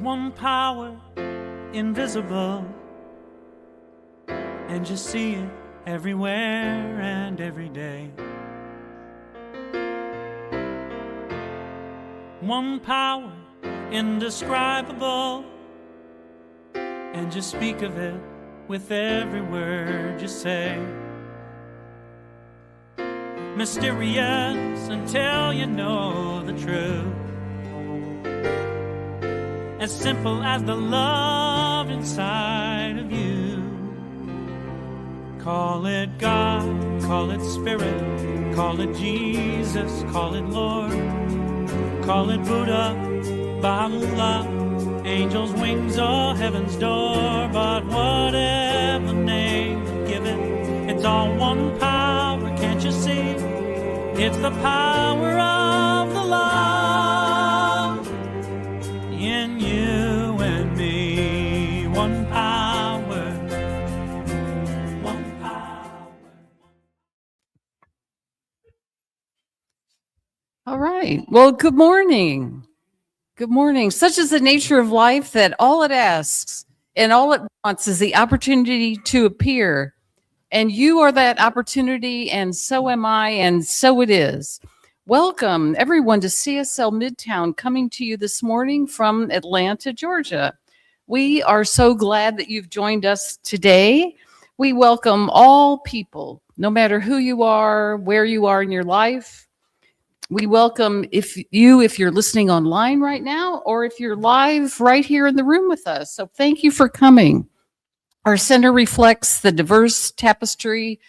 one power, invisible, and you see it everywhere and every day. One power, indescribable, and you speak of it with every word you say. Mysterious until you know the truth. As simple as the love inside of you. Call it God, call it Spirit, call it Jesus, call it Lord, call it Buddha, Baha'u'llah, angels' wings or heaven's door. But whatever name you give it, it's all one power, can't you see? It's the power of the love in you and me. One power, one power. All right. Well, good morning. Good morning. Such is the nature of life that all it asks and all it wants is the opportunity to appear. And you are that opportunity, and so am I, and so it is. Welcome, everyone, to CSL Midtown, coming to you this morning from Atlanta, Georgia. We are so glad that you've joined us today. We welcome all people, no matter who you are, where you are in your life. We welcome if you're listening online right now, or if you're live right here in the room with us. So thank you for coming. Our center reflects the diverse tapestry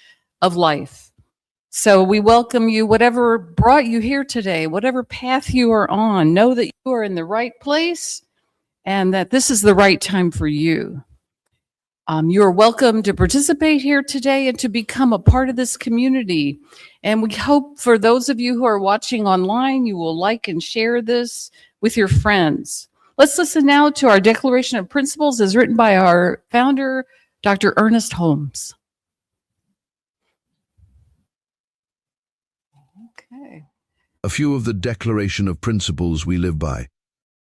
of life. So we welcome you, whatever brought you here today, whatever path you are on, know that you are in the right place and that this is the right time for you. You are welcome to participate here today and to become a part of this community. And we hope for those of you who are watching online, you will like and share this with your friends. Let's listen now to our Declaration of Principles as written by our founder, Dr. Ernest Holmes. Okay. A few of the Declaration of Principles we live by.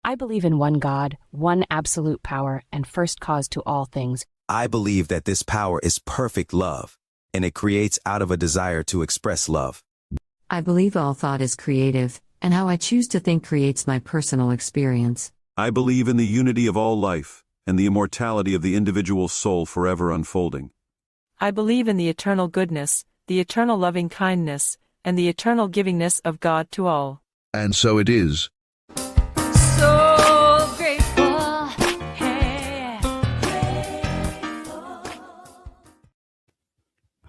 I believe in one God, one absolute power, and first cause to all things. I believe that this power is perfect love, and it creates out of a desire to express love. I believe all thought is creative, and how I choose to think creates my personal experience. I believe in the unity of all life, and the immortality of the individual soul forever unfolding. I believe in the eternal goodness, the eternal loving kindness, and the eternal givingness of God to all. And so it is. So grateful. Hey.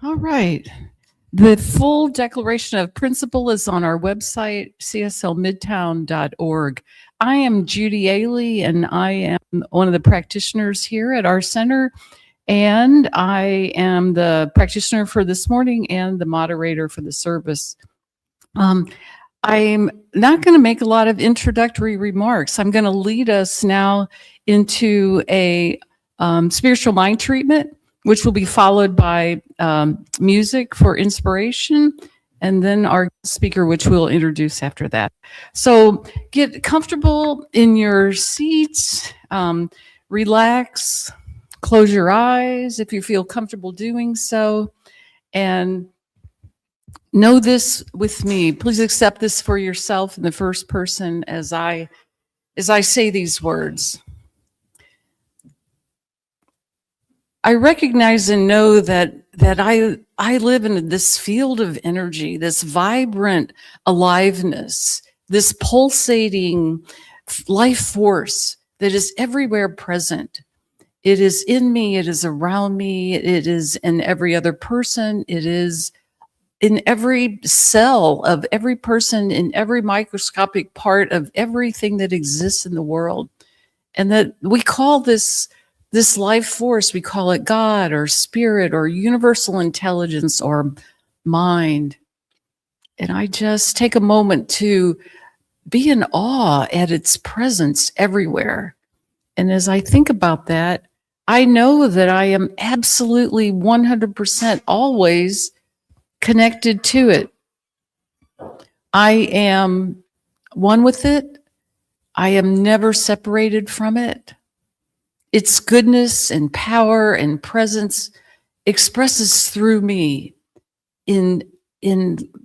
All right. The full Declaration of Principle is on our website, cslmidtown.org. I am Judy Aehle, and I am one of the practitioners here at our center, and I am the practitioner for this morning and the moderator for the service. I'm not going to make a lot of introductory remarks. I'm going to lead us now into a spiritual mind treatment, which will be followed by music for inspiration, and then our speaker, which we'll introduce after that. So get comfortable in your seats, relax, close your eyes if you feel comfortable doing so, and know this with me. Please accept this for yourself in the first person as I say these words. I recognize and know that I live in this field of energy, this vibrant aliveness, this pulsating life force that is everywhere present. It is in me, it is around me, it is in every other person, it is in every cell of every person, in every microscopic part of everything that exists in the world. And that we call this life force, we call it God or spirit or universal intelligence or mind. And I just take a moment to be in awe at its presence everywhere. And as I think about that, I know that I am absolutely 100% always connected to it. I am one with it. I am never separated from it. Its goodness and power and presence expresses through me in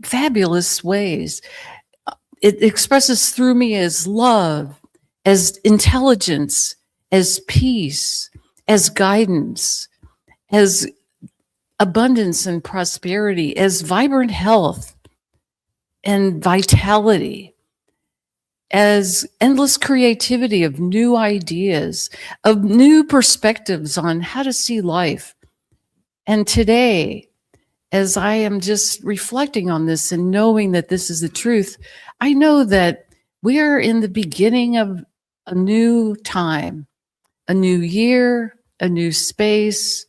fabulous ways. It expresses through me as love, as intelligence, as peace, as guidance, as abundance and prosperity, as vibrant health and vitality, as endless creativity of new ideas, of new perspectives on how to see life. And today, as I am just reflecting on this and knowing that this is the truth, I know that we are in the beginning of a new time, a new year, a new space,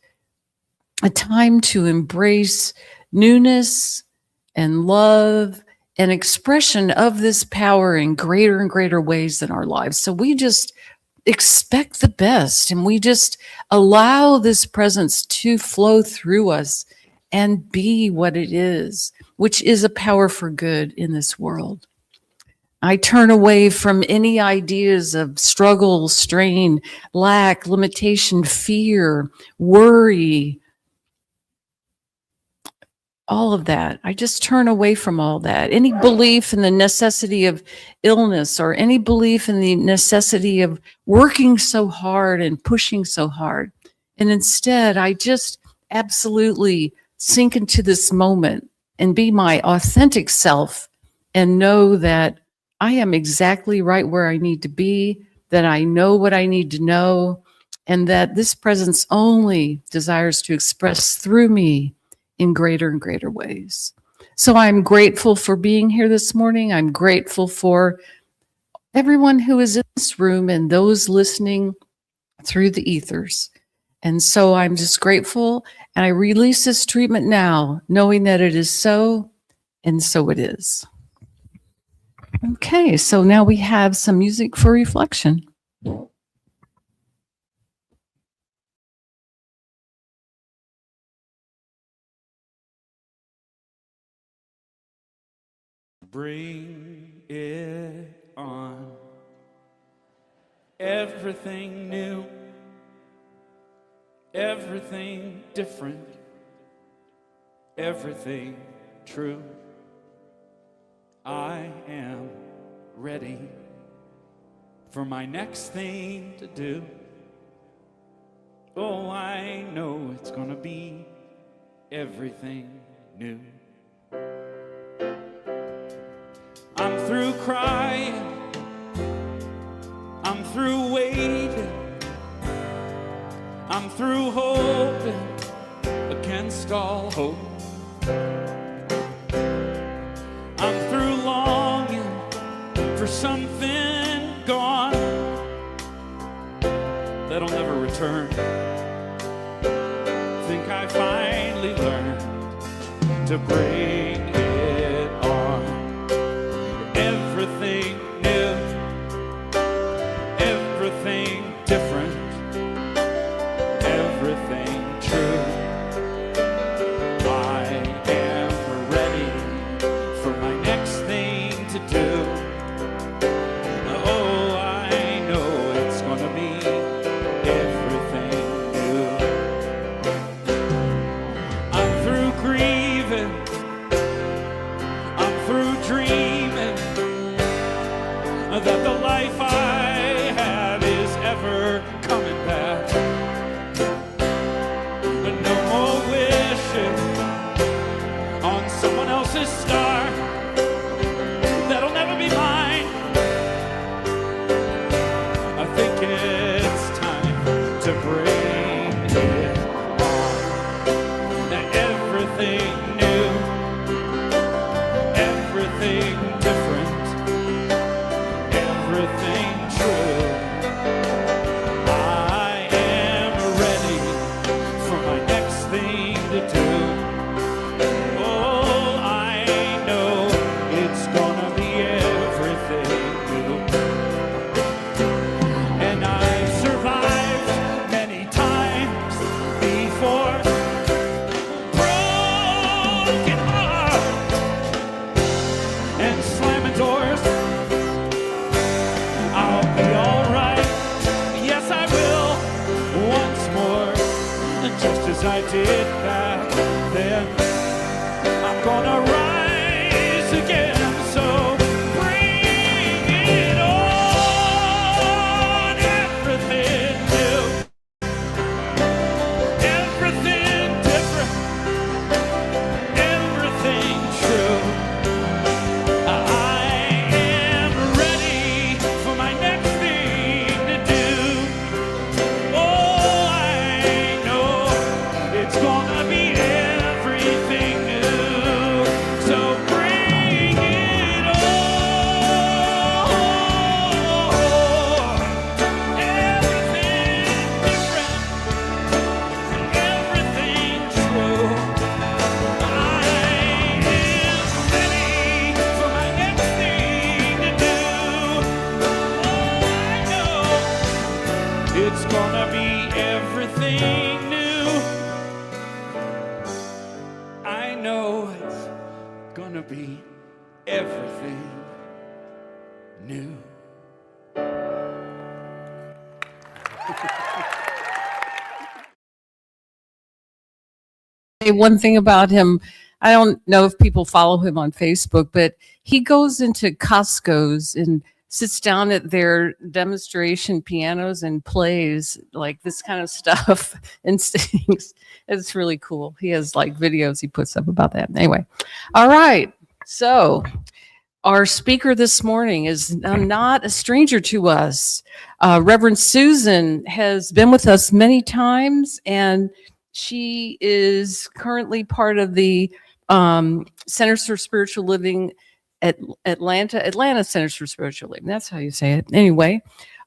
a time to embrace newness and love and expression of this power in greater and greater ways in our lives. So we just expect the best and we just allow this presence to flow through us and be what it is, which is a power for good in this world. I turn away from any ideas of struggle, strain, lack, limitation, fear, worry, all of that. I just turn away from all that. Any belief in the necessity of illness or any belief in the necessity of working so hard and pushing so hard. And instead, I just absolutely sink into this moment and be my authentic self and know that I am exactly right where I need to be, that I know what I need to know, and that this presence only desires to express through me in greater and greater ways. So I'm grateful for being here this morning. I'm grateful for everyone who is in this room and those listening through the ethers. And so I'm just grateful, and I release this treatment now, knowing that it is so, and so it is. Okay, so now we have some music for reflection. Bring it on. Everything new, everything different, everything true. I am ready for my next thing to do. Oh, I know it's gonna be everything new. I'm through crying, I'm through waiting, I'm through hoping against all hope. I'm through longing for something gone that'll never return. Think I finally learned to bring it on. Everything new, everything different, everything true. I am ready for my next thing to do. Oh, I know it's gonna be everything new. I'm through grieving, I'm through dreaming that the life I have is ever coming back. No more wishing on someone else's star that'll never be mine. I think it's time to bring it on. Everything new, everything different, everything true. I am ready for my next thing to do. Oh, I know it's gonna be everything new. And I've survived many times before. Broken heart and slammed as I did back then. I'm gonna rise again, so bring it on. Everything new, everything different, everything true. I am ready for my next thing to do. Oh, I know it's gonna be everything new. So bring it on. Everything different, everything true. I am ready for my next thing to do. Oh, I know it's gonna be everything new. I know it's gonna be everything new. Say one thing about him. I don't know if people follow him on Facebook, but he goes into Costco's and sits down at their demonstration pianos and plays like this kind of stuff and sings. It's really cool. He has like videos he puts up about that. Anyway, all right. So our speaker this morning is not a stranger to us. Reverend Susan has been with us many times, and she is currently part of the Centers for Spiritual Living at Atlanta Centers for Spiritual Living. That's how you say it. Anyway,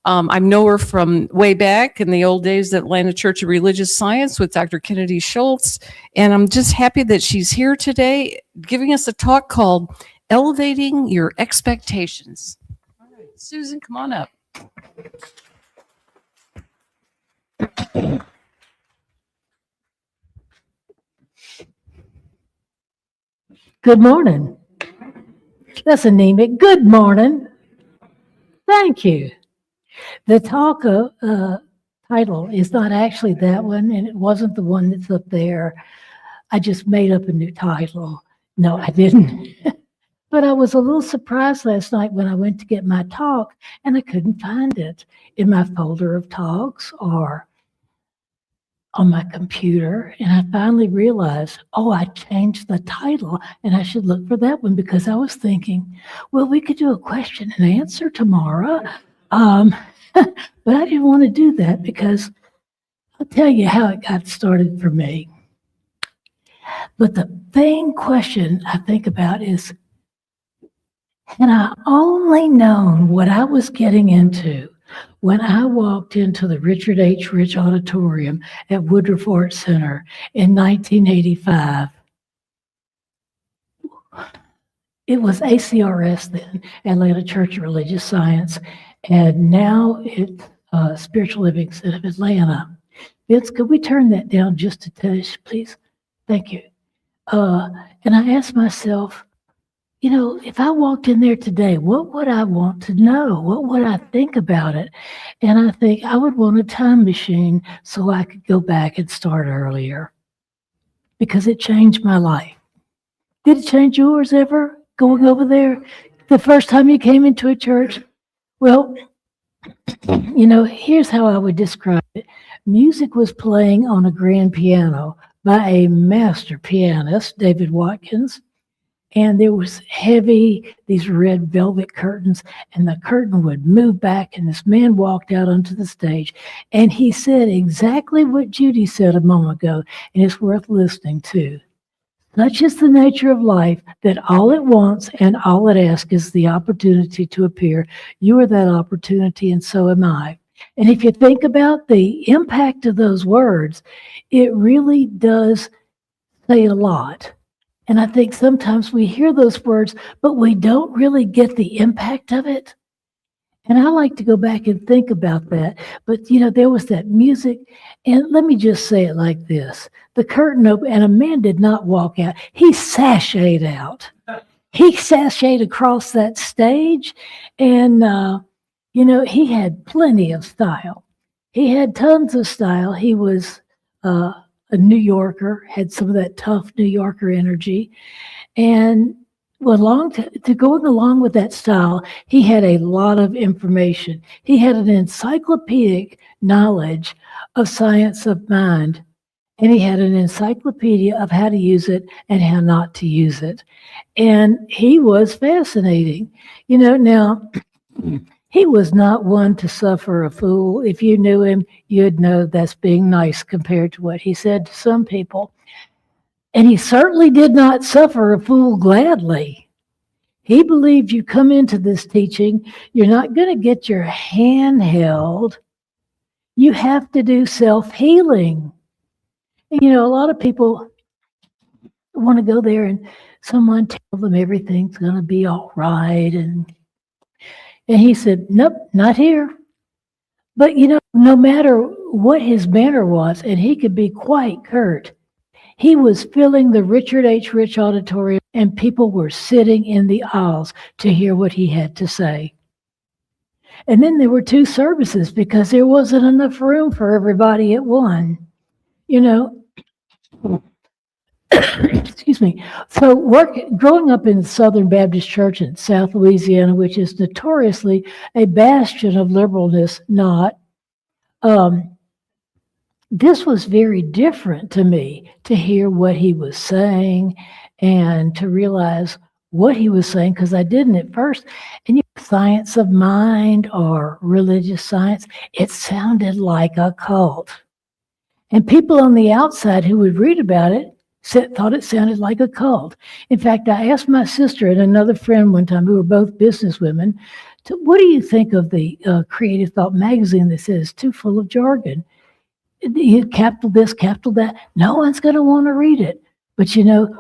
I know her from way back in the old days at Atlanta Church of Religious Science with Dr. Kennedy Schultz. And I'm just happy that she's here today giving us a talk called Elevating Your Expectations. All right, Susan, come on up. Good morning. That's anemic. Good morning. Thank you. The talk title is not actually that one, and it wasn't the one that's up there. I just made up a new title. No, I didn't. But I was a little surprised last night when I went to get my talk, and I couldn't find it in my folder of talks or on my computer. And I finally realized, oh, I changed the title and I should look for that one, because I was thinking, well, we could do a question and answer tomorrow. But I didn't want to do that, because I'll tell you how it got started for me. But the main question I think about is, had I only known what I was getting into when I walked into the Richard H. Rich Auditorium at Woodruff Arts Center in 1985. It was ACRS then, Atlanta Church of Religious Science, and now it's Spiritual Living Center of Atlanta. Vince, could we turn that down just a touch, please? Thank you. And I asked myself, you know, if I walked in there today, what would I want to know? What would I think about it? And I think I would want a time machine so I could go back and start earlier, because it changed my life. Did it change yours ever, going over there the first time you came into a church? Well, you know, here's how I would describe it. Music was playing on a grand piano by a master pianist, David Watkins. And there was these red velvet curtains, and the curtain would move back, and this man walked out onto the stage, and he said exactly what Judy said a moment ago, and it's worth listening to. Such is the nature of life, that all it wants and all it asks is the opportunity to appear. You are that opportunity, and so am I. And if you think about the impact of those words, it really does say a lot. And I think sometimes we hear those words, but we don't really get the impact of it. And I like to go back and think about that. But, you know, there was that music. And let me just say it like this. The curtain opened, and a man did not walk out. He sashayed out. He sashayed across that stage. And, you know, he had plenty of style. He had tons of style. He was a a New Yorker, had some of that tough New Yorker energy. And going along with that style, he had a lot of information. He had an encyclopedic knowledge of science of mind, and he had an encyclopedia of how to use it and how not to use it. And he was fascinating. Now, he was not one to suffer a fool. If you knew him, you'd know that's being nice compared to what he said to some people. And he certainly did not suffer a fool gladly. He believed you come into this teaching, you're not going to get your hand held. You have to do self-healing. And, a lot of people want to go there and someone tell them everything's going to be all right. And he said, nope, not here. But, no matter what his manner was, and he could be quite curt, he was filling the Richard H. Rich Auditorium, and people were sitting in the aisles to hear what he had to say. And then there were 2 services because there wasn't enough room for everybody at one. Excuse me. So growing up in the Southern Baptist Church in South Louisiana, which is notoriously a bastion of liberalness, this was very different to me to hear what he was saying and to realize what he was saying, because I didn't at first. And science of mind or religious science, it sounded like a cult. And people on the outside who would read about it thought it sounded like a cult. In fact, I asked my sister and another friend one time, who were both businesswomen, what do you think of the Creative Thought magazine that says it's too full of jargon? Capital this, capital that. No one's going to want to read it. But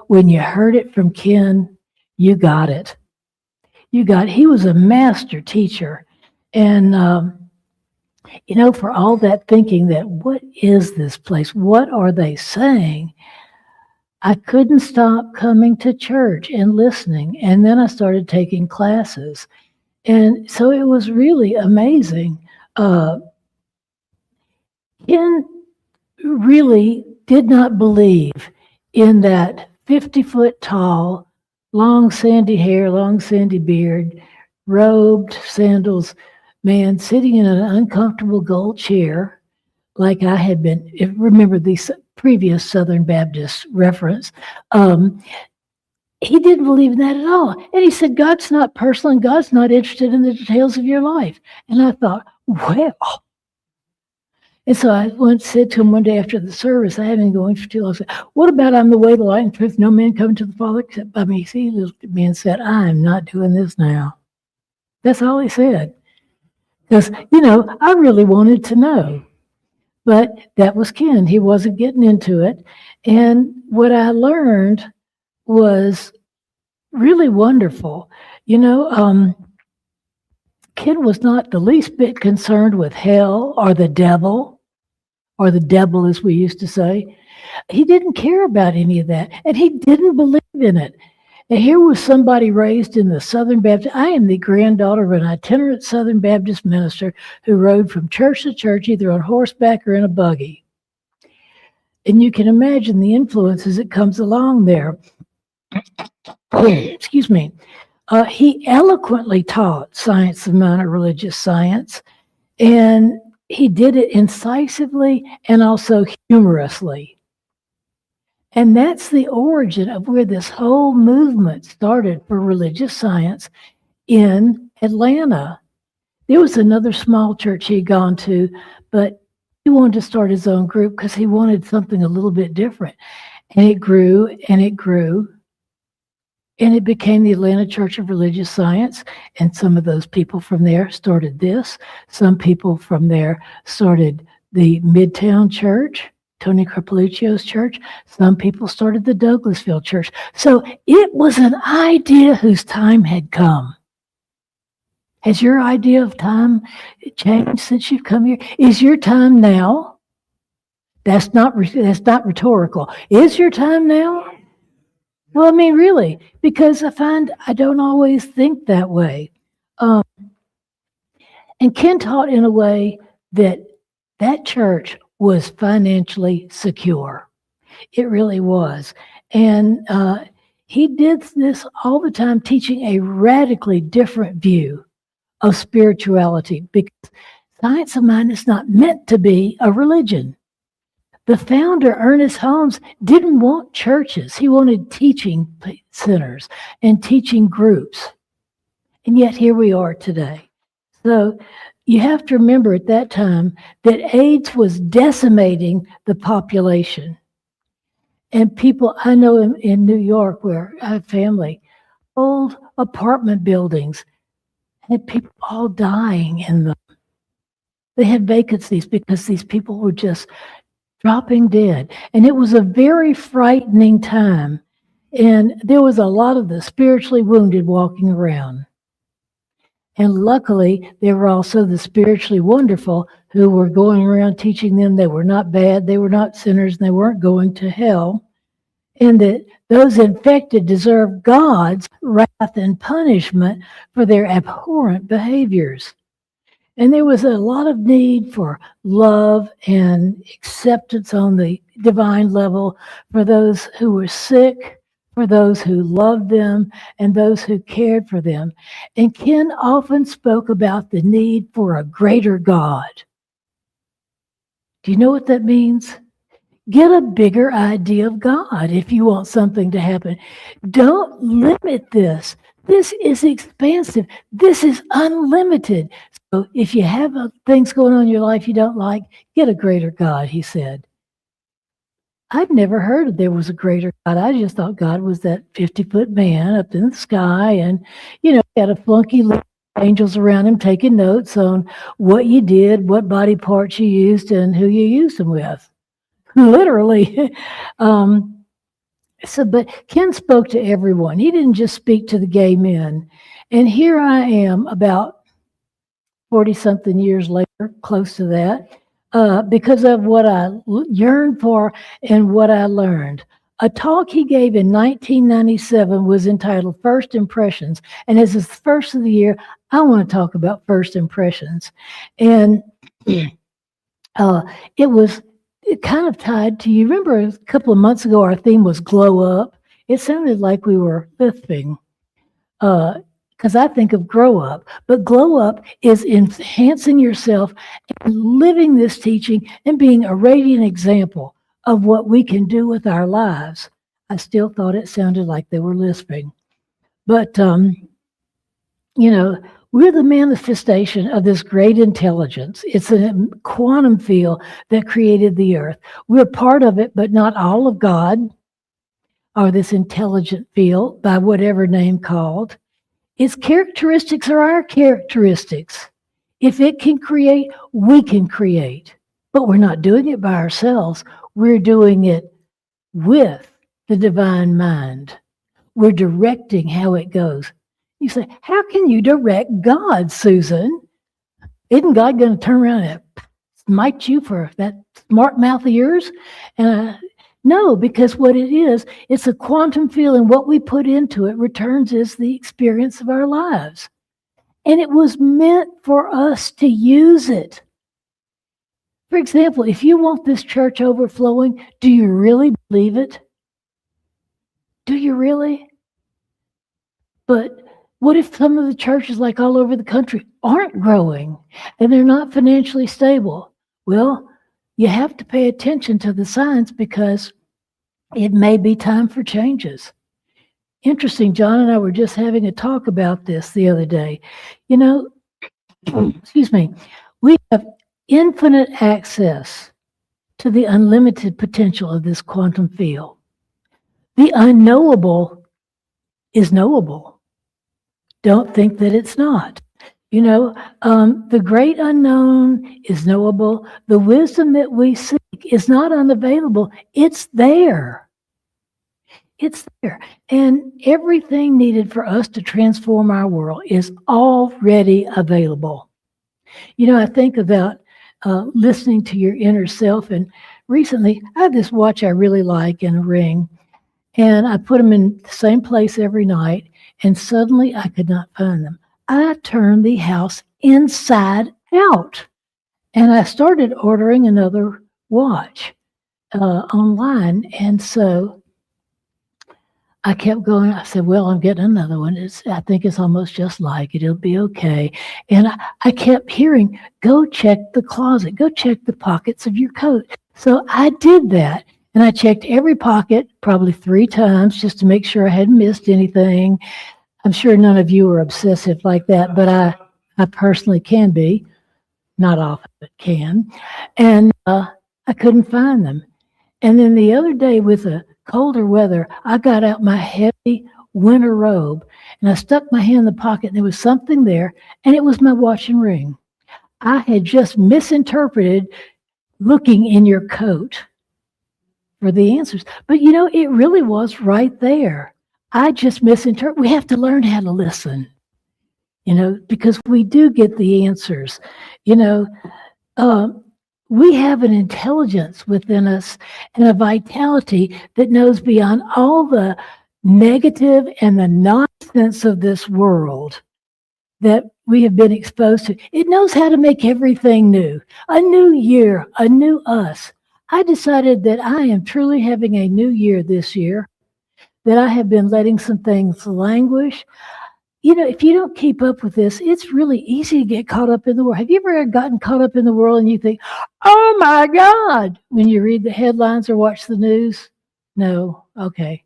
when you heard it from Ken, you got it. He was a master teacher. And, for all that thinking that, what is this place? What are they saying? I couldn't stop coming to church and listening. And then I started taking classes. And so it was really amazing. Ken really did not believe in that 50-foot tall, long sandy hair, long sandy beard, robed sandals man sitting in an uncomfortable gold chair like I had been. Remember the previous Southern Baptist reference. He didn't believe in that at all. And he said, God's not personal and God's not interested in the details of your life. And I thought, well. And so I said to him one day after the service, I had been going for too long, I said, what about I'm the way, the light, and truth? No man coming to the Father except by me. He looked at me and said, I'm not doing this now. That's all he said. Because, I really wanted to know. But that was Ken. He wasn't getting into it. And what I learned was really wonderful. Ken was not the least bit concerned with hell or the devil as we used to say. He didn't care about any of that, and he didn't believe in it. And here was somebody raised in the Southern Baptist. I am the granddaughter of an itinerant Southern Baptist minister who rode from church to church, either on horseback or in a buggy. And you can imagine the influences that comes along there. Excuse me. He eloquently taught science of mind or religious science, and he did it incisively and also humorously. And that's the origin of where this whole movement started for religious science in Atlanta. There was another small church he'd gone to, but he wanted to start his own group because he wanted something a little bit different. And it grew and it grew. And it became the Atlanta Church of Religious Science. And some of those people from there started this. Some people from there started the Midtown Church, Tony Carpoluccio's church. Some people started the Douglasville Church. So it was an idea whose time had come. Has your idea of time changed since you've come here? Is your time now? That's not rhetorical. Is your time now? Well, I mean, really, because I find I don't always think that way. And Ken taught in a way that church was financially secure. It really was. And he did this all the time, teaching a radically different view of spirituality, because science of mind is not meant to be a religion. The founder, Ernest Holmes, didn't want churches. He wanted teaching centers and teaching groups. And yet here we are today. So you have to remember at that time that AIDS was decimating the population. And people, I know in New York, where I have family, old apartment buildings had people all dying in them. They had vacancies because these people were just dropping dead. And it was a very frightening time. And there was a lot of the spiritually wounded walking around. And luckily, there were also the spiritually wonderful who were going around teaching them they were not bad, they were not sinners, and they weren't going to hell. And that those infected deserve God's wrath and punishment for their abhorrent behaviors. And there was a lot of need for love and acceptance on the divine level for those who were sick, for those who loved them, and those who cared for them. And Ken often spoke about the need for a greater God. Do you know what that means? Get a bigger idea of God if you want something to happen. Don't limit this. This is expansive. This is unlimited. So if you have things going on in your life you don't like, get a greater God, he said. I've never heard there was a greater God. I just thought God was that 50-foot man up in the sky and, had a flunky little angels around him taking notes on what you did, what body parts you used, and who you used them with. Literally. But Ken spoke to everyone. He didn't just speak to the gay men. And here I am about 40-something years later, close to that, because of what I yearned for and what I learned. A talk he gave in 1997 was entitled First Impressions. And as it's the first of the year, I want to talk about first impressions. And it was kind of tied to, you remember a couple of months ago, our theme was glow up. It sounded like we were lisping, because I think of grow up, but glow up is enhancing yourself and living this teaching and being a radiant example of what we can do with our lives. I still thought it sounded like they were lisping, but we're the manifestation of this great intelligence. It's a quantum field that created the earth. We're part of it, but not all of God, or this intelligent field, by whatever name called. Its characteristics are our characteristics. If it can create, we can create. But we're not doing it by ourselves. We're doing it with the divine mind. We're directing how it goes. You say, how can you direct God, Susan? Isn't God going to turn around and smite you for that smart mouth of yours? No, because what it is, it's a quantum field, and what we put into it returns as the experience of our lives. And it was meant for us to use it. For example, if you want this church overflowing, do you really believe it? Do you really? But what if some of the churches, like all over the country, aren't growing and they're not financially stable? Well, you have to pay attention to the signs, because it may be time for changes. Interesting, John and I were just having a talk about this the other day. Excuse me, we have infinite access to the unlimited potential of this quantum field. The unknowable is knowable. Don't think that it's not. The great unknown is knowable. The wisdom that we seek is not unavailable. It's there. It's there. And everything needed for us to transform our world is already available. I think about listening to your inner self. And recently, I have this watch I really like and a ring. And I put them in the same place every night. And suddenly I could not find them. I turned the house inside out. And I started ordering another watch. online. And so I kept going. I said, well, I'm getting another one. I think it's almost just like it. It'll be okay. And I kept hearing, go check the closet, go check the pockets of your coat. So I did that. And I checked every pocket probably 3 times just to make sure I hadn't missed anything. I'm sure none of you are obsessive like that, but I personally can be. Not often, but can. And I couldn't find them. And then the other day with the colder weather, I got out my heavy winter robe and I stuck my hand in the pocket and there was something there, and it was my watch and ring. I had just misinterpreted looking in your coat for the answers. But you know, it really was right there. I just misinterpreted. We have to learn how to listen, you know, because we do get the answers. You know, we have an intelligence within us and a vitality that knows beyond all the negative and the nonsense of this world that we have been exposed to. It knows how to make everything new. A new year, a new us. I decided that I am truly having a new year this year, that I have been letting some things languish. You know, if you don't keep up with this, it's really easy to get caught up in the world. Have you ever gotten caught up in the world and you think, oh my God, when you read the headlines or watch the news? No. Okay.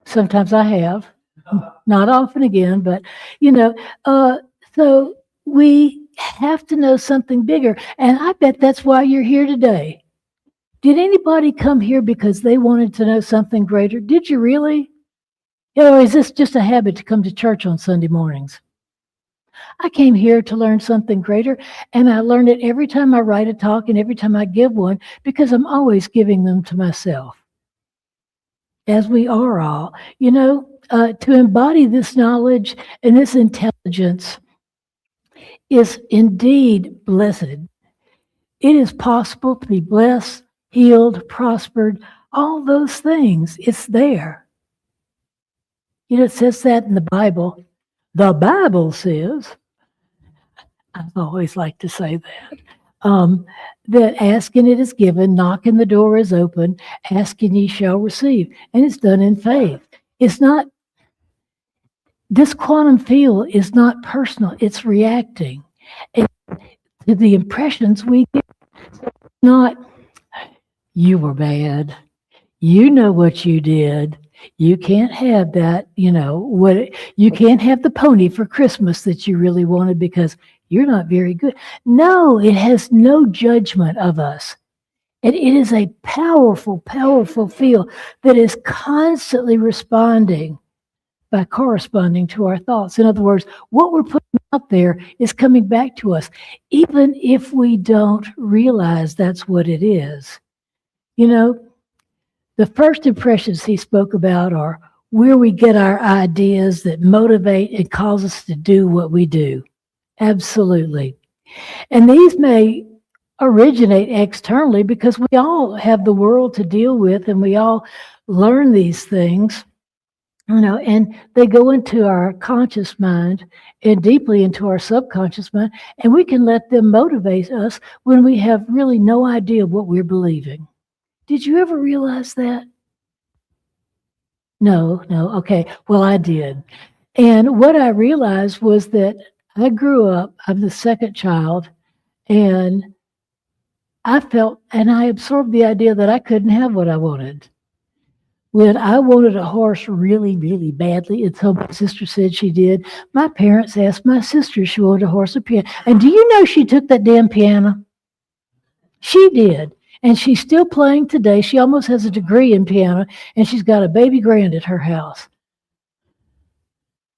Sometimes I have. Not often again, but, you know, so we have to know something bigger. And I bet that's why you're here today. Did anybody come here because they wanted to know something greater? Did you really? You know, is this just a habit to come to church on Sunday mornings? I came here to learn something greater, and I learn it every time I write a talk and every time I give one, because I'm always giving them to myself, as we are all. You know, to embody this knowledge and this intelligence is indeed blessed. It is possible to be blessed, healed, prospered, all those things. It's there. You know, it says that in the Bible. The Bible says, I always like to say that, that ask and it is given, knock and the door is open, ask and ye shall receive. And it's done in faith. It's not, this quantum field is not personal, it's reacting to the impressions we get. Not, you were bad. You know what you did. You can't have that, you know, you can't have the pony for Christmas that you really wanted because you're not very good. No, it has no judgment of us. And it is a powerful, powerful field that is constantly responding by corresponding to our thoughts. In other words, what we're putting out there is coming back to us, even if we don't realize that's what it is. You know, the first impressions he spoke about are where we get our ideas that motivate and cause us to do what we do. Absolutely. And these may originate externally because we all have the world to deal with and we all learn these things, you know, and they go into our conscious mind and deeply into our subconscious mind, and we can let them motivate us when we have really no idea what we're believing. Did you ever realize that? No. Okay. Well, I did. And what I realized was that I grew up, I'm the second child, and I felt, and I absorbed the idea that I couldn't have what I wanted. When I wanted a horse really, really badly, until my sister said she did, my parents asked my sister if she wanted a horse or piano. And do you know she took that damn piano? She did. And she's still playing today. She almost has a degree in piano, and she's got a baby grand at her house.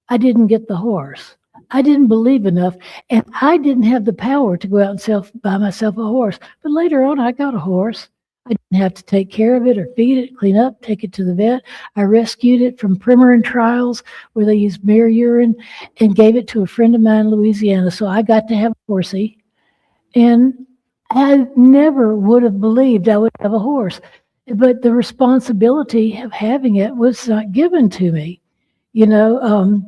I didn't get the horse. I didn't believe enough, and I didn't have the power to go out and buy myself a horse. But later on, I got a horse. I didn't have to take care of it or feed it, clean up, take it to the vet. I rescued it from Premarin trials where they used mare urine and gave it to a friend of mine in Louisiana. So I got to have a horsey, and I never would have believed I would have a horse, but the responsibility of having it was not given to me. You know,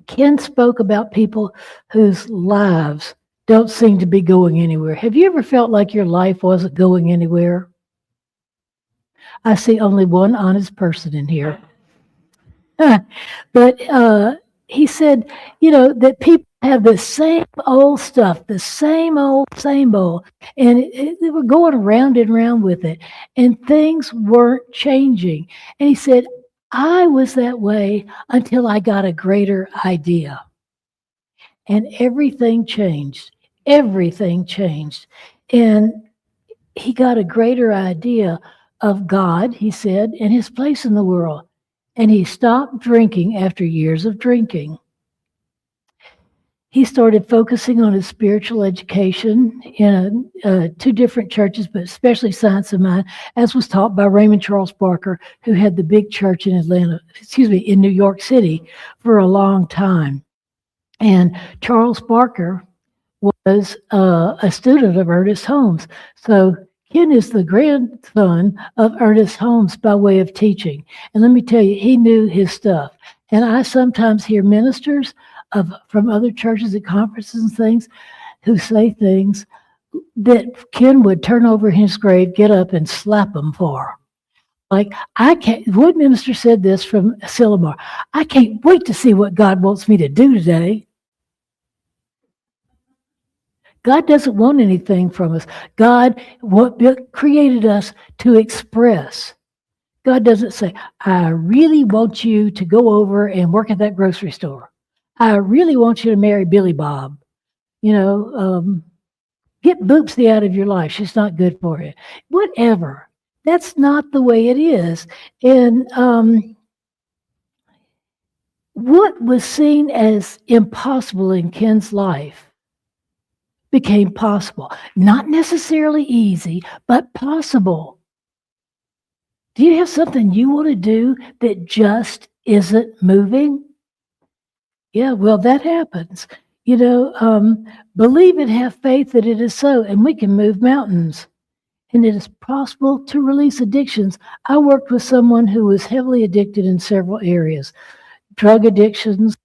Ken spoke about people whose lives don't seem to be going anywhere. Have you ever felt like your life wasn't going anywhere? I see only one honest person in here. But he said, that people have the same old stuff, the same old, and they were going round and round with it, and things weren't changing. And he said, I was that way until I got a greater idea. And everything changed. Everything changed. And he got a greater idea of God, he said, and his place in the world. And he stopped drinking after years of drinking. He started focusing on his spiritual education in 2 different churches, but especially Science of Mind, as was taught by Raymond Charles Barker, who had the big church in in New York City for a long time. And Charles Barker was a student of Ernest Holmes. So Ken is the grandson of Ernest Holmes by way of teaching. And let me tell you, he knew his stuff. And I sometimes hear ministers from other churches at conferences and things who say things that Ken would turn over in his grave, get up and slap them for. Like, one minister said this from Sillamar, I can't wait to see what God wants me to do today. God doesn't want anything from us. God created us to express. God doesn't say, I really want you to go over and work at that grocery store. I really want you to marry Billy Bob. Get Boopsie out of your life. She's not good for you. Whatever. That's not the way it is. And what was seen as impossible in Ken's life became possible. Not necessarily easy, but possible. Do you have something you want to do that just isn't moving? Yeah, well, that happens. Believe and have faith that it is so, and we can move mountains. And it is possible to release addictions. I worked with someone who was heavily addicted in several areas: drug addictions,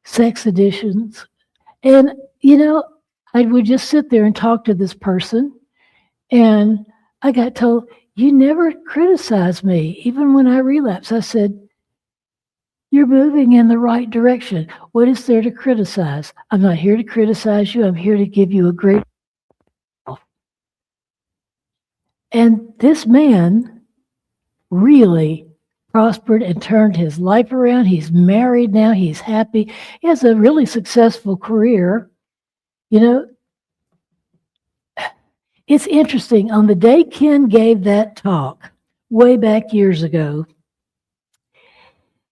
sex addictions. And, I would just sit there and talk to this person, and I got told, you never criticize me. Even when I relapsed, I said, you're moving in the right direction. What is there to criticize? I'm not here to criticize you. I'm here to give you a great life. And this man really prospered and turned his life around. He's married now. He's happy. He has a really successful career. It's interesting. On the day Ken gave that talk, way back years ago,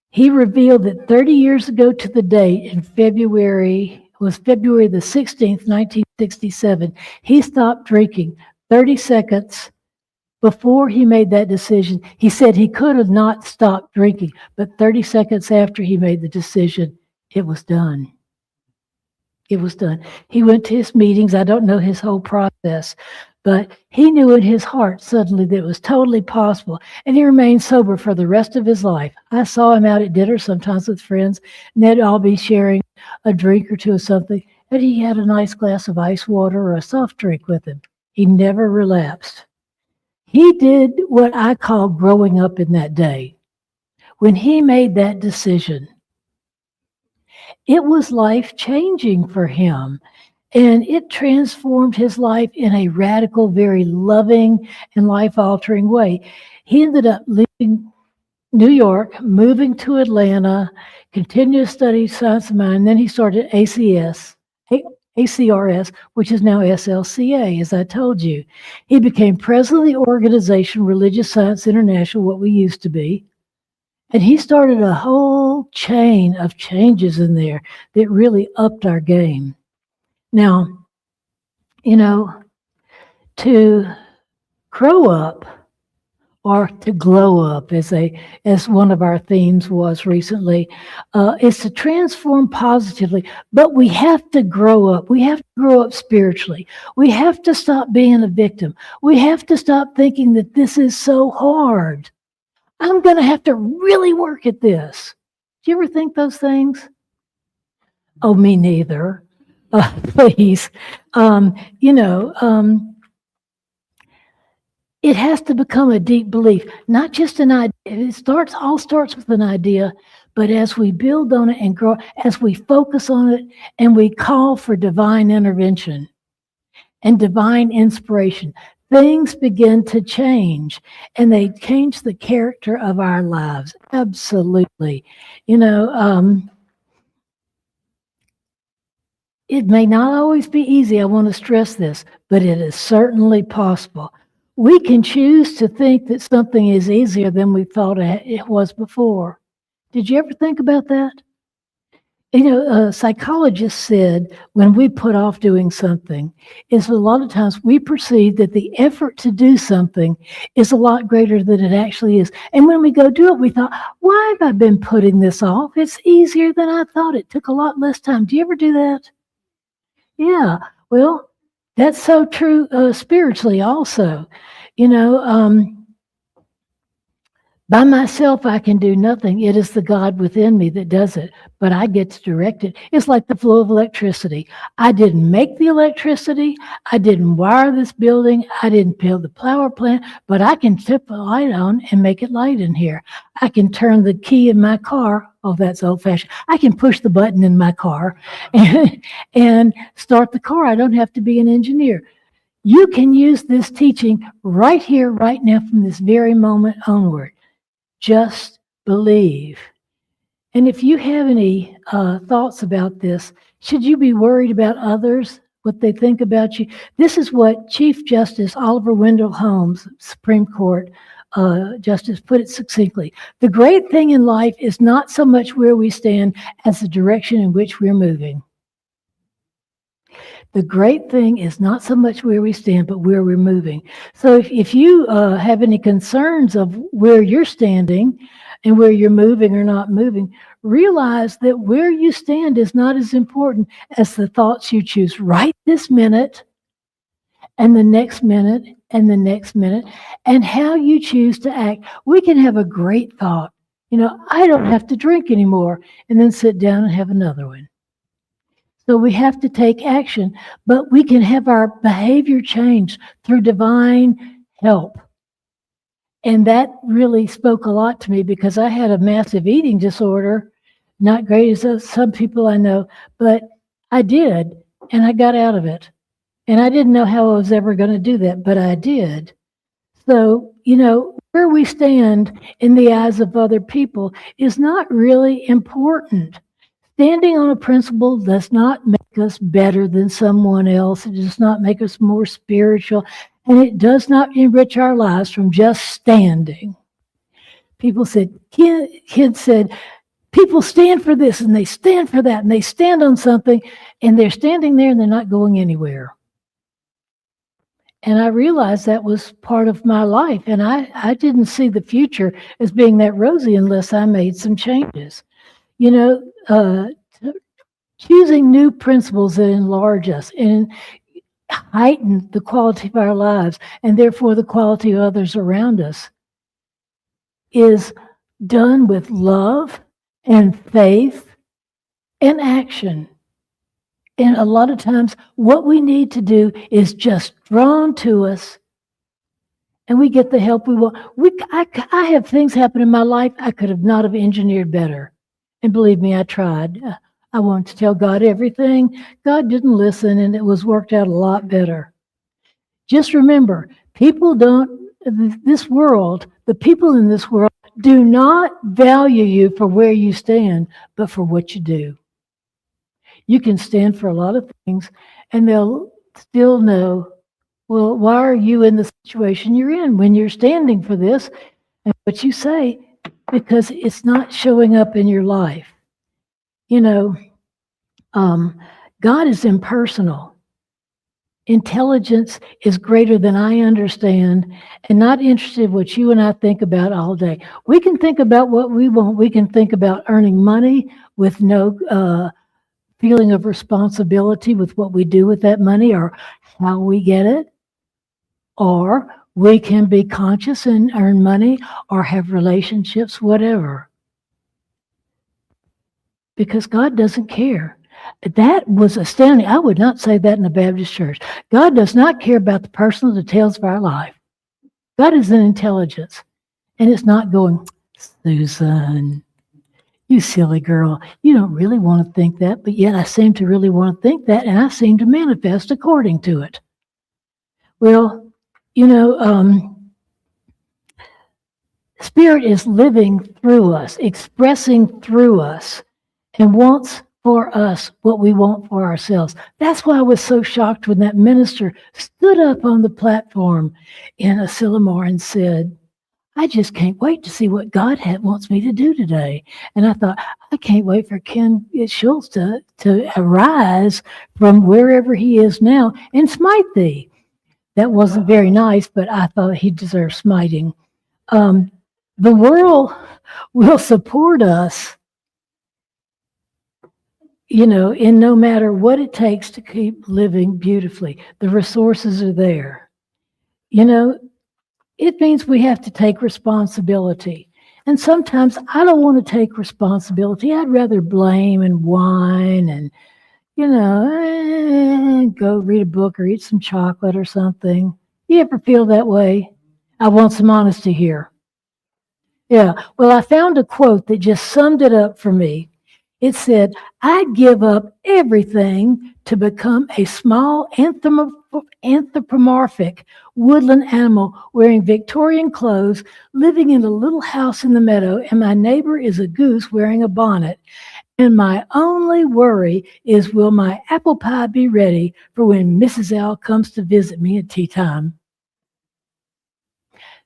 he revealed that 30 years ago to the date, in February the 16th, 1967, he stopped drinking 30 seconds before he made that decision. He said he could have not stopped drinking, but 30 seconds after he made the decision, it was done. It was done. He went to his meetings. I don't know his whole process, but he knew in his heart suddenly that it was totally possible, and he remained sober for the rest of his life. I saw him out at dinner sometimes with friends, and they'd all be sharing a drink or two of something, and he had a nice glass of ice water or a soft drink with him. He never relapsed. He did what I call growing up in that day. When he made that decision, it was life-changing for him, and it transformed his life in a radical, very loving, and life-altering way. He ended up leaving New York, moving to Atlanta, continued to study Science of Mind, and then he started ACRS, which is now SLCA, as I told you. He became president of the organization Religious Science International, what we used to be. And he started a whole chain of changes in there that really upped our game. Now, to grow up or to glow up, as one of our themes was recently, is to transform positively. But we have to grow up. We have to grow up spiritually. We have to stop being a victim. We have to stop thinking that this is so hard. I'm going to have to really work at this. Do you ever think those things? Oh, me neither. Please. it has to become a deep belief, not just an idea. It all starts with an idea, but as we build on it and grow, as we focus on it and we call for divine intervention and divine inspiration, things begin to change, and they change the character of our lives. Absolutely. It may not always be easy, I want to stress this, but it is certainly possible. We can choose to think that something is easier than we thought it was before. Did you ever think about that? A psychologist said when we put off doing something, is a lot of times we perceive that the effort to do something is a lot greater than it actually is. And when we go do it, we thought, why have I been putting this off? It's easier than I thought. It took a lot less time. Do you ever do that? Yeah, well, that's so true spiritually also. By myself, I can do nothing. It is the God within me that does it, but I get to direct it. It's like the flow of electricity. I didn't make the electricity. I didn't wire this building. I didn't build the power plant, but I can flip the light on and make it light in here. I can turn the key in my car. Oh, that's old-fashioned. I can push the button in my car and start the car. I don't have to be an engineer. You can use this teaching right here, right now, from this very moment onward. Just believe. And if you have any thoughts about this, should you be worried about others, what they think about you? This is what Chief Justice Oliver Wendell Holmes, Supreme Court Justice, put it succinctly. The great thing in life is not so much where we stand as the direction in which we're moving. The great thing is not so much where we stand, but where we're moving. So if you have any concerns of where you're standing and where you're moving or not moving, realize that where you stand is not as important as the thoughts you choose right this minute and the next minute and the next minute, and how you choose to act. We can have a great thought. I don't have to drink anymore, and then sit down and have another one. So we have to take action, but we can have our behavior changed through divine help. And that really spoke a lot to me because I had a massive eating disorder, not great as some people I know, but I did, and I got out of it. And I didn't know how I was ever going to do that, but I did. So, where we stand in the eyes of other people is not really important. Standing on a principle does not make us better than someone else. It does not make us more spiritual, and it does not enrich our lives from just standing. Kids said, people stand for this and they stand for that and they stand on something, and they're standing there and they're not going anywhere. And I realized that was part of my life, and I didn't see the future as being that rosy unless I made some changes. Choosing new principles that enlarge us and heighten the quality of our lives, and therefore the quality of others around us, is done with love and faith and action. And a lot of times what we need to do is just drawn to us, and we get the help we want. I have things happen in my life I could have not have engineered better. And believe me, I tried. I wanted to tell God everything. God didn't listen, and it was worked out a lot better. Just remember, the people in this world do not value you for where you stand, but for what you do. You can stand for a lot of things, and they'll still know, well, why are you in the situation you're in when you're standing for this? And what you say, because it's not showing up in your life. God is impersonal. Intelligence is greater than I understand, and not interested in what you and I think about all day. We can think about what we want. We can think about earning money with no feeling of responsibility with what we do with that money or how we get it. Or we can be conscious and earn money or have relationships, whatever. Because God doesn't care. That was astounding. I would not say that in a Baptist church. God does not care about the personal details of our life. God is an intelligence, and it's not going, Susan, you silly girl, you don't really want to think that, but yet I seem to really want to think that, and I seem to manifest according to it. Well, Spirit is living through us, expressing through us, and wants for us what we want for ourselves. That's why I was so shocked when that minister stood up on the platform in Asillamar and said, I just can't wait to see what God wants me to do today. And I thought, I can't wait for Ken Schultz to arise from wherever he is now and smite thee. That wasn't very nice, but I thought he deserved smiting. The world will support us, in no matter what it takes to keep living beautifully. The resources are there. It means we have to take responsibility. And sometimes I don't want to take responsibility. I'd rather blame and whine and, go read a book or eat some chocolate or something. You ever feel that way? I want some honesty here. Yeah. Well, I found a quote that just summed it up for me. It said, I'd give up everything to become a small anthropomorphic woodland animal wearing Victorian clothes, living in a little house in the meadow, and my neighbor is a goose wearing a bonnet. And my only worry is, will my apple pie be ready for when Mrs. Owl comes to visit me at tea time?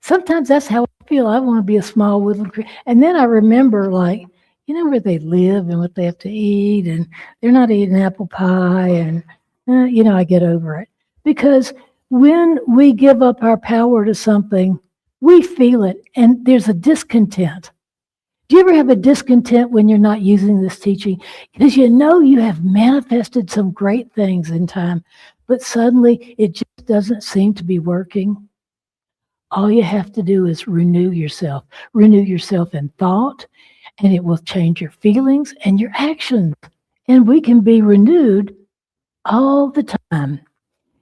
Sometimes that's how I feel. I want to be a small woodland creature. And then I remember, where they live and what they have to eat, and they're not eating apple pie, and, I get over it. Because when we give up our power to something, we feel it, and there's a discontent. Do you ever have a discontent when you're not using this teaching? Because you have manifested some great things in time, but suddenly it just doesn't seem to be working. All you have to do is renew yourself in thought, and it will change your feelings and your actions. And we can be renewed all the time.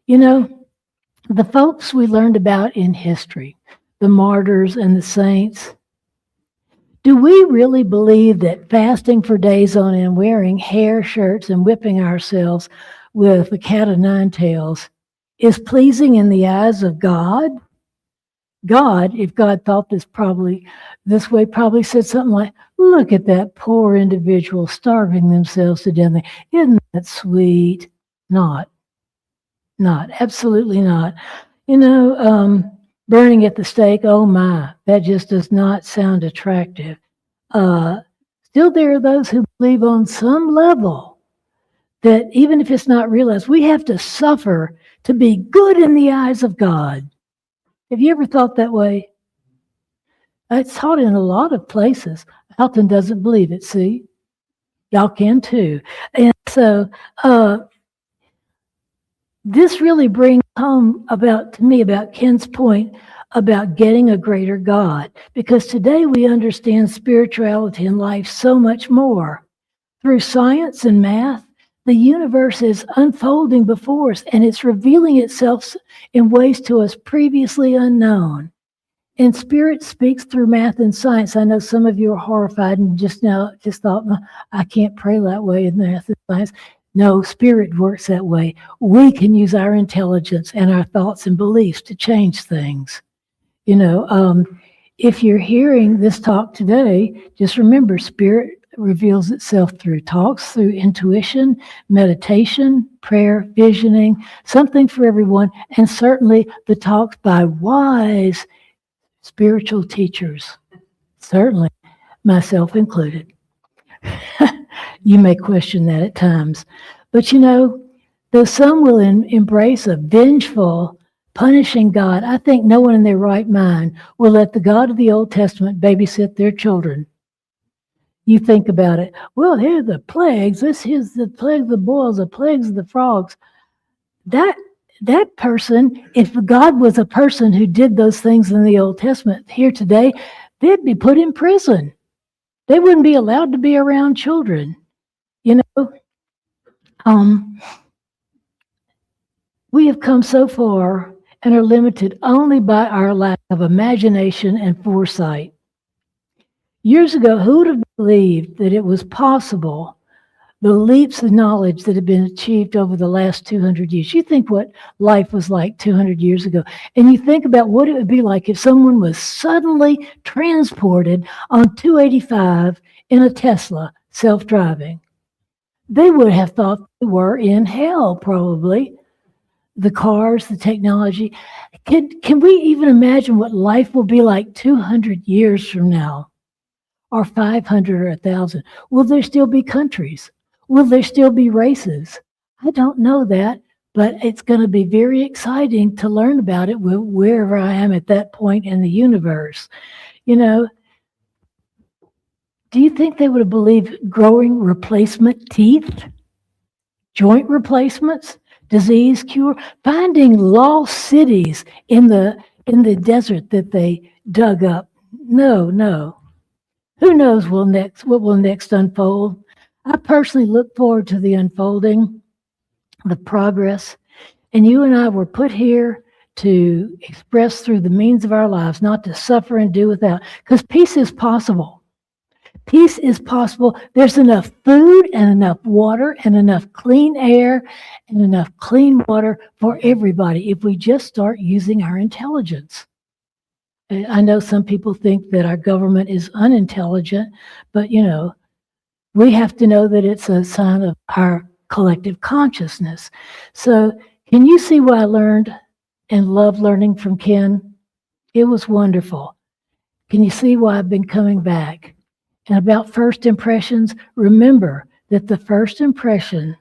The folks we learned about in history, the martyrs and the saints, do we really believe that fasting for days on end, wearing hair shirts and whipping ourselves with the cat o' nine tails is pleasing in the eyes of God? God, if God thought this way, probably said something like, look at that poor individual starving themselves to death. Isn't that sweet? Not, absolutely not. Burning at the stake, oh my, that just does not sound attractive. Still, there are those who believe on some level that even if it's not realized, we have to suffer to be good in the eyes of God. Have you ever thought that way? It's taught in a lot of places. Alton doesn't believe it, see? Y'all can too. And so this really brings home to me about Ken's point about getting a greater God. Because today we understand spirituality and life so much more. Through science and math, the universe is unfolding before us, and it's revealing itself in ways to us previously unknown. And Spirit speaks through math and science. I know some of you are horrified and just thought, I can't pray that way in math and science. No, Spirit works that way. We can use our intelligence and our thoughts and beliefs to change things. If you're hearing this talk today, just remember, Spirit reveals itself through talks, through intuition, meditation, prayer, visioning, something for everyone, and certainly the talks by wise spiritual teachers, certainly myself included. You may question that at times, but though some will embrace a vengeful, punishing God, I think no one in their right mind will let the God of the Old Testament babysit their children. You think about it. Well, here are the plagues. This is the plague of the boils, the plagues of the frogs. That person, if God was a person who did those things in the Old Testament here today, they'd be put in prison. They wouldn't be allowed to be around children. We have come so far, and are limited only by our lack of imagination and foresight. Years ago, who would have believed that it was possible, the leaps of knowledge that have been achieved over the last 200 years? You think what life was like 200 years ago, and you think about what it would be like if someone was suddenly transported on 285 in a Tesla, self-driving. They would have thought they were in hell, probably. The cars, the technology. Can we even imagine what life will be like 200 years from now? Or 500 or 1,000? Will there still be countries? Will there still be races? I don't know that, but it's going to be very exciting to learn about it wherever I am at that point in the universe. You know, do you think they would have believed growing replacement teeth, joint replacements, disease cure, finding lost cities in the desert that they dug up? No. Who knows what will next unfold? I personally look forward to the unfolding, the progress, and you and I were put here to express through the means of our lives, not to suffer and do without, because peace is possible. Peace is possible. There's enough food and enough water and enough clean air and enough clean water for everybody if we just start using our intelligence. I know some people think that our government is unintelligent, but we have to know that it's a sign of our collective consciousness. So can you see what I learned and love learning from Ken? It was wonderful. Can you see why I've been coming back? And about first impressions, remember that the first impression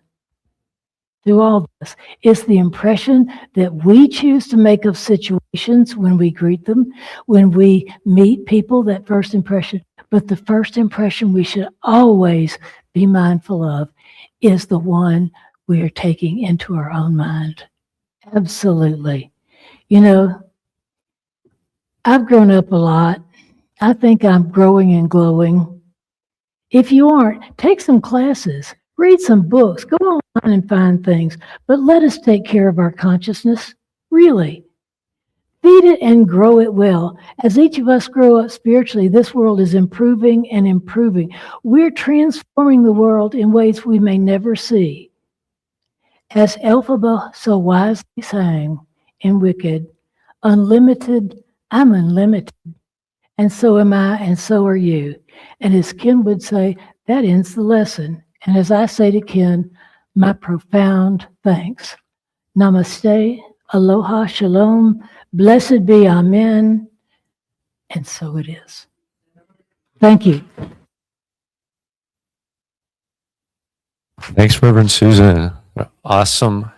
through all this is the impression that we choose to make of situations when we greet them, when we meet people, that first impression. But the first impression we should always be mindful of is the one we are taking into our own mind. Absolutely. I've grown up a lot. I think I'm growing and glowing. If you aren't, take some classes, read some books, go online and find things, but let us take care of our consciousness, really. Feed it and grow it well. As each of us grow up spiritually, this world is improving and improving. We're transforming the world in ways we may never see. As Elphaba so wisely sang in Wicked, unlimited, I'm unlimited, and so am I, and so are you. And as Ken would say, that ends the lesson. And as I say to Ken, my profound thanks. Namaste, aloha, shalom, blessed be, amen. And so it is. Thank you. Thanks, Reverend Susan. Awesome,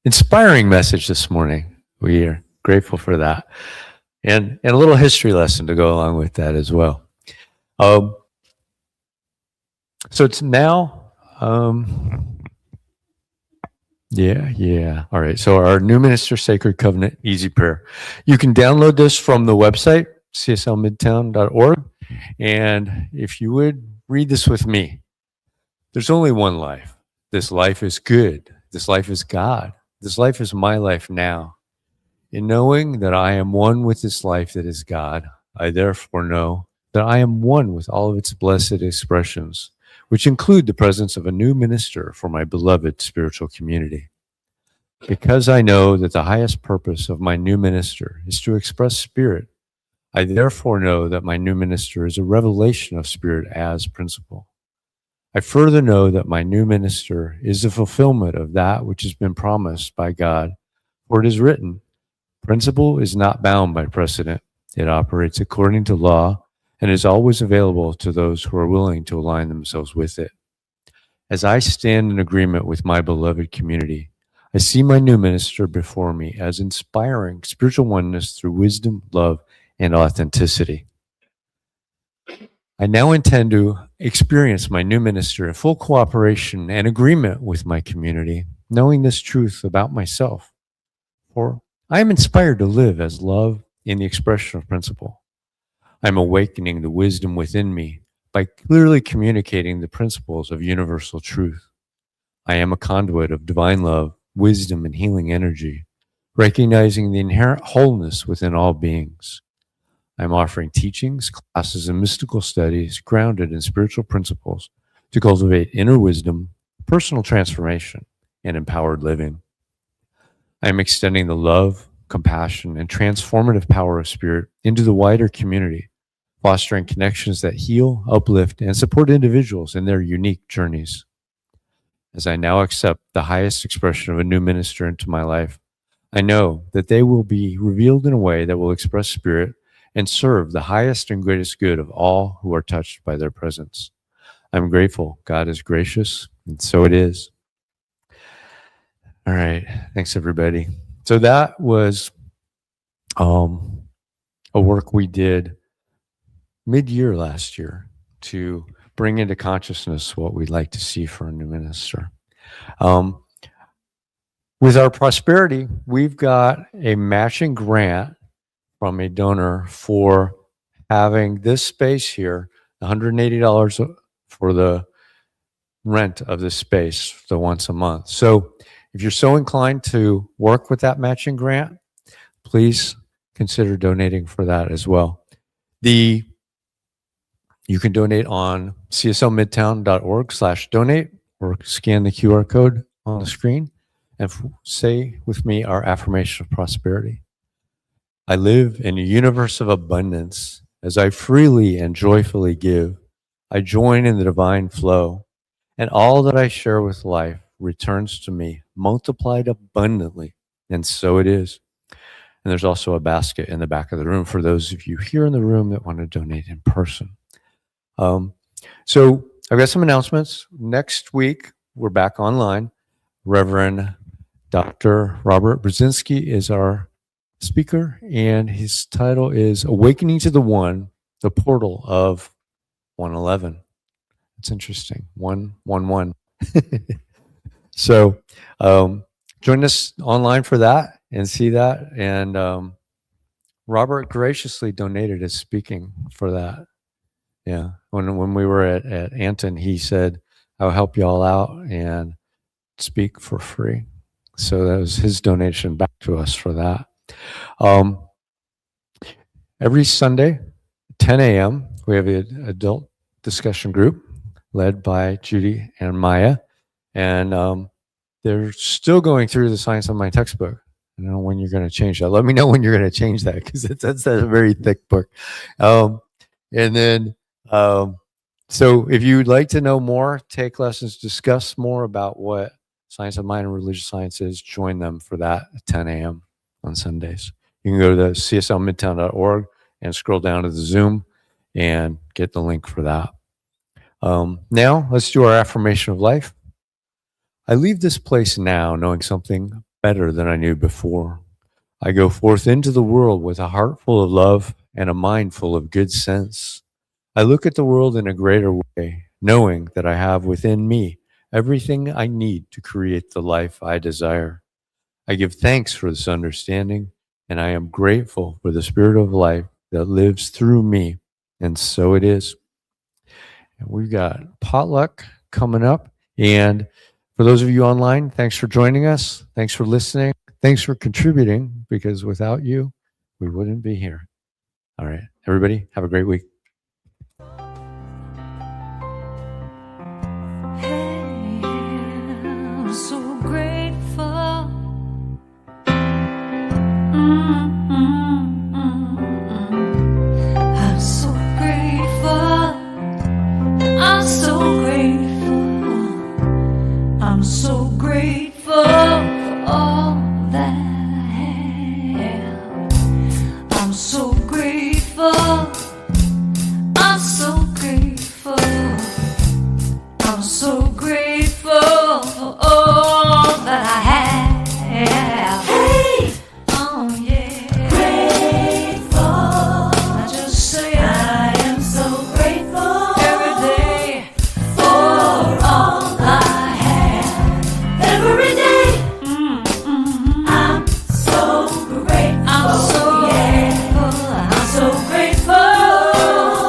inspiring message this morning. We are grateful for that. And a little history lesson to go along with that as well. So it's now, yeah. All right. So our New Minister Sacred Covenant Easy Prayer. You can download this from the website, cslmidtown.org. And if you would read this with me, there's only one life. This life is good. This life is God. This life is my life now. In knowing that I am one with this life that is God, I therefore know that I am one with all of its blessed expressions, which include the presence of a new minister for my beloved spiritual community. Because I know that the highest purpose of my new minister is to express spirit, I therefore know that my new minister is a revelation of spirit as principle. I further know that my new minister is the fulfillment of that which has been promised by God, for it is written, principle is not bound by precedent. It operates according to law and is always available to those who are willing to align themselves with it. As I stand in agreement with my beloved community, I see my new minister before me as inspiring spiritual oneness through wisdom, love, and authenticity. I now intend to experience my new minister in full cooperation and agreement with my community, knowing this truth about myself. For I am inspired to live as love in the expression of principle. I am awakening the wisdom within me by clearly communicating the principles of universal truth. I am a conduit of divine love, wisdom, and healing energy, recognizing the inherent wholeness within all beings. I'm offering teachings, classes, and mystical studies grounded in spiritual principles to cultivate inner wisdom, personal transformation, and empowered living. I'm extending the love, compassion, and transformative power of spirit into the wider community, fostering connections that heal, uplift, and support individuals in their unique journeys. As I now accept the highest expression of a new minister into my life, I know that they will be revealed in a way that will express spirit and serve the highest and greatest good of all who are touched by their presence. I'm grateful God is gracious, and so it is. All right. Thanks, everybody. So that was a work we did mid-year last year to bring into consciousness what we'd like to see for a new minister. With our prosperity, we've got a matching grant from a donor for having this space here, $180 for the rent of this space, the once a month. So if you're so inclined to work with that matching grant, please consider donating for that as well. You can donate on cslmidtown.org/donate or scan the QR code on the screen and say with me our affirmation of prosperity. I live in a universe of abundance. As I freely and joyfully give, I join in the divine flow, and all that I share with life returns to me multiplied abundantly, and so it is. And there's also a basket in the back of the room for those of you here in the room that want to donate in person. So I've got some announcements. Next week, we're back online. Reverend Dr. Robert Brzezinski is our speaker, and his title is Awakening to the One, the Portal of 111. It's interesting. 111. So join us online for that and see that. And Robert graciously donated his speaking for that. Yeah. When we were at Anton, he said, I'll help you all out and speak for free. So that was his donation back to us for that. Every Sunday, 10 a.m., we have an adult discussion group led by Judy and Maya. And they're still going through the Science of Mind textbook. I don't know when you're going to change that. Let me know when you're going to change that, because that's a very thick book. And then, so if you'd like to know more, take lessons, discuss more about what Science of Mind and Religious Science is, join them for that at 10 a.m. on Sundays. You can go to cslmidtown.org and scroll down to the Zoom and get the link for that. Now, let's do our affirmation of life. I leave this place now knowing something better than I knew before. I go forth into the world with a heart full of love and a mind full of good sense. I look at the world in a greater way, knowing that I have within me everything I need to create the life I desire. I give thanks for this understanding, and I am grateful for the spirit of life that lives through me, and so it is. And we've got potluck coming up, and for those of you online, thanks for joining us. Thanks for listening. Thanks for contributing, because without you, we wouldn't be here. All right, everybody, have a great week. I'm so grateful. I'm so grateful. I'm so grateful. I'm so grateful for all that